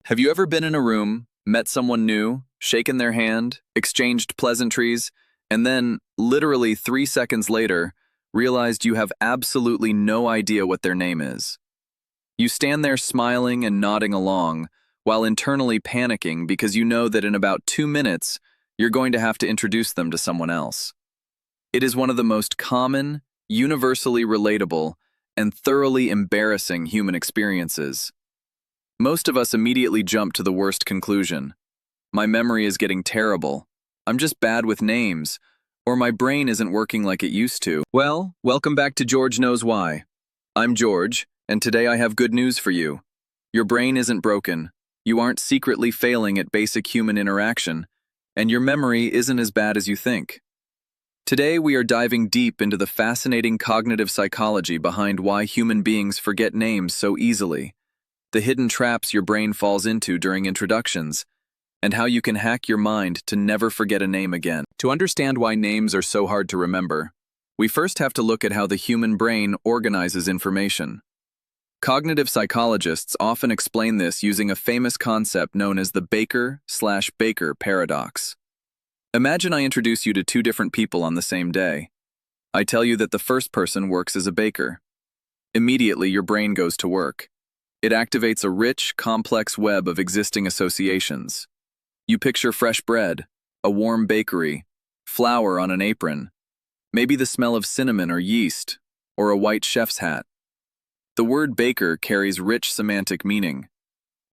Have you ever been in a room, met someone new, shaken their hand, exchanged pleasantries, and then, literally 3 seconds later, realized you have absolutely no idea what their name is? You stand there smiling and nodding along, while internally panicking because you know that in about 2 minutes, you're going to have to introduce them to someone else. It is one of the most common, universally relatable, and thoroughly embarrassing human experiences. Most of us immediately jump to the worst conclusion. My memory is getting terrible. I'm just bad with names, or my brain isn't working like it used to. Well, welcome back to George Knows Why. I'm George, and today I have good news for you. Your brain isn't broken. You aren't secretly failing at basic human interaction, and your memory isn't as bad as you think. Today we are diving deep into the fascinating cognitive psychology behind why human beings forget names so easily, the hidden traps your brain falls into during introductions, and how you can hack your mind to never forget a name again. To understand why names are so hard to remember, we first have to look at how the human brain organizes information. Cognitive psychologists often explain this using a famous concept known as the Baker/Baker paradox. Imagine I introduce you to two different people on the same day. I tell you that the first person works as a baker. Immediately, your brain goes to work. It activates a rich, complex web of existing associations. You picture fresh bread, a warm bakery, flour on an apron, maybe the smell of cinnamon or yeast, or a white chef's hat. The word baker carries rich semantic meaning.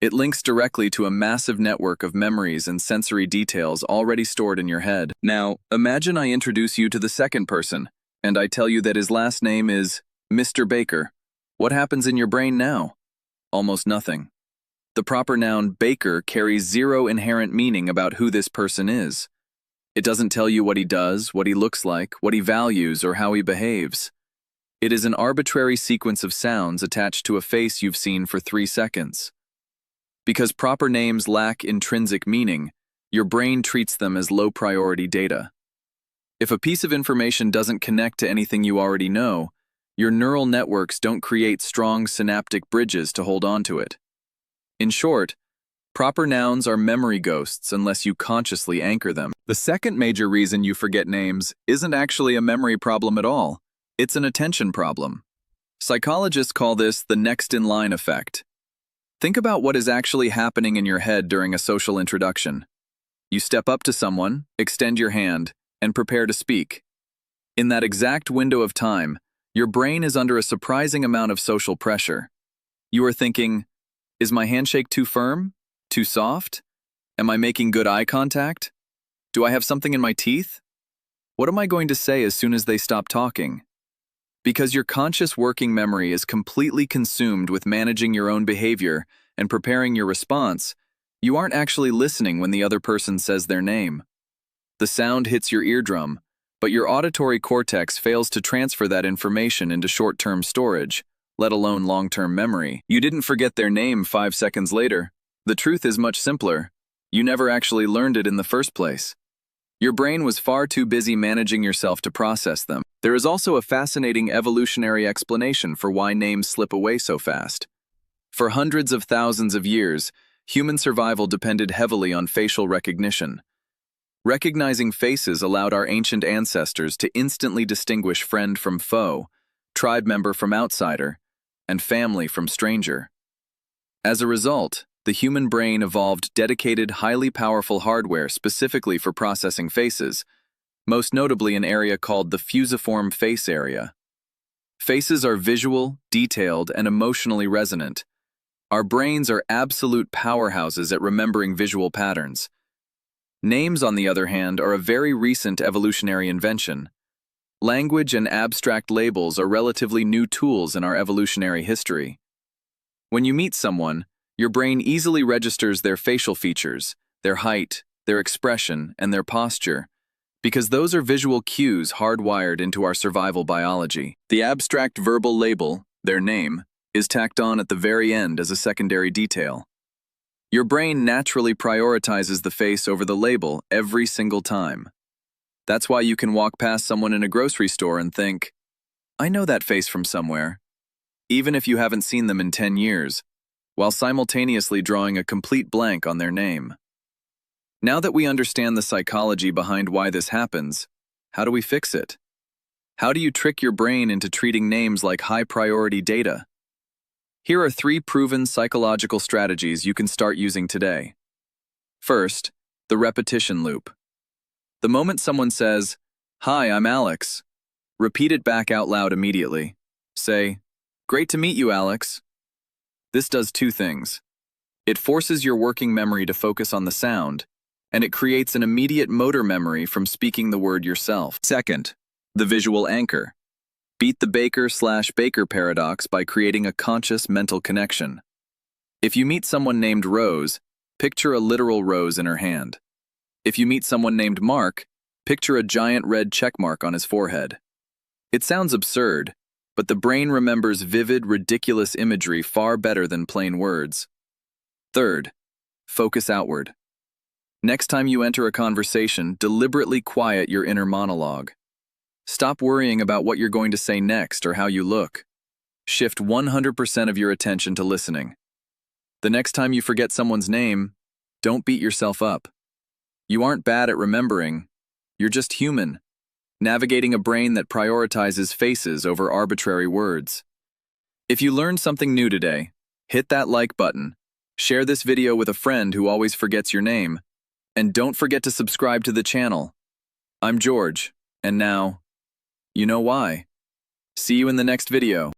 It links directly to a massive network of memories and sensory details already stored in your head. Now, imagine I introduce you to the second person, and I tell you that his last name is Mr. Baker. What happens in your brain now? Almost nothing. The proper noun baker carries zero inherent meaning about who this person is. It doesn't tell you what he does, what he looks like, what he values, or how he behaves. It is an arbitrary sequence of sounds attached to a face you've seen for 3 seconds. Because proper names lack intrinsic meaning, your brain treats them as low-priority data. If a piece of information doesn't connect to anything you already know, your neural networks don't create strong synaptic bridges to hold on to it. In short, proper nouns are memory ghosts unless you consciously anchor them. The second major reason you forget names isn't actually a memory problem at all. It's an attention problem. Psychologists call this the next-in-line effect. Think about what is actually happening in your head during a social introduction. You step up to someone, extend your hand, and prepare to speak. In that exact window of time, your brain is under a surprising amount of social pressure. You are thinking, is my handshake too firm? Too soft? Am I making good eye contact? Do I have something in my teeth? What am I going to say as soon as they stop talking? Because your conscious working memory is completely consumed with managing your own behavior and preparing your response, you aren't actually listening when the other person says their name. The sound hits your eardrum, but your auditory cortex fails to transfer that information into short-term storage, let alone long-term memory. You didn't forget their name 5 seconds later. The truth is much simpler. You never actually learned it in the first place. Your brain was far too busy managing yourself to process them. There is also a fascinating evolutionary explanation for why names slip away so fast. For hundreds of thousands of years, human survival depended heavily on facial recognition. Recognizing faces allowed our ancient ancestors to instantly distinguish friend from foe, tribe member from outsider, and family from stranger. As a result, the human brain evolved dedicated, highly powerful hardware specifically for processing faces, most notably an area called the fusiform face area. Faces are visual, detailed, and emotionally resonant. Our brains are absolute powerhouses at remembering visual patterns. Names, on the other hand, are a very recent evolutionary invention. Language and abstract labels are relatively new tools in our evolutionary history. When you meet someone, your brain easily registers their facial features, their height, their expression, and their posture, because those are visual cues hardwired into our survival biology. The abstract verbal label, their name, is tacked on at the very end as a secondary detail. Your brain naturally prioritizes the face over the label every single time. That's why you can walk past someone in a grocery store and think, I know that face from somewhere. Even if you haven't seen them in 10 years, while simultaneously drawing a complete blank on their name. Now that we understand the psychology behind why this happens, how do we fix it? How do you trick your brain into treating names like high-priority data? Here are 3 proven psychological strategies you can start using today. First, the repetition loop. The moment someone says, "Hi, I'm Alex," repeat it back out loud immediately. Say, "Great to meet you, Alex." This does 2 things. It forces your working memory to focus on the sound, and it creates an immediate motor memory from speaking the word yourself. Second, the visual anchor. Beat the baker/baker paradox by creating a conscious mental connection. If you meet someone named Rose, picture a literal rose in her hand. If you meet someone named Mark, picture a giant red check mark on his forehead. It sounds absurd, but the brain remembers vivid, ridiculous imagery far better than plain words. Third, focus outward. Next time you enter a conversation, deliberately quiet your inner monologue. Stop worrying about what you're going to say next or how you look. Shift 100% of your attention to listening. The next time you forget someone's name, don't beat yourself up. You aren't bad at remembering. You're just human, navigating a brain that prioritizes faces over arbitrary words. If you learned something new today, hit that like button, share this video with a friend who always forgets your name, and don't forget to subscribe to the channel. I'm George, and now, you know why. See you in the next video.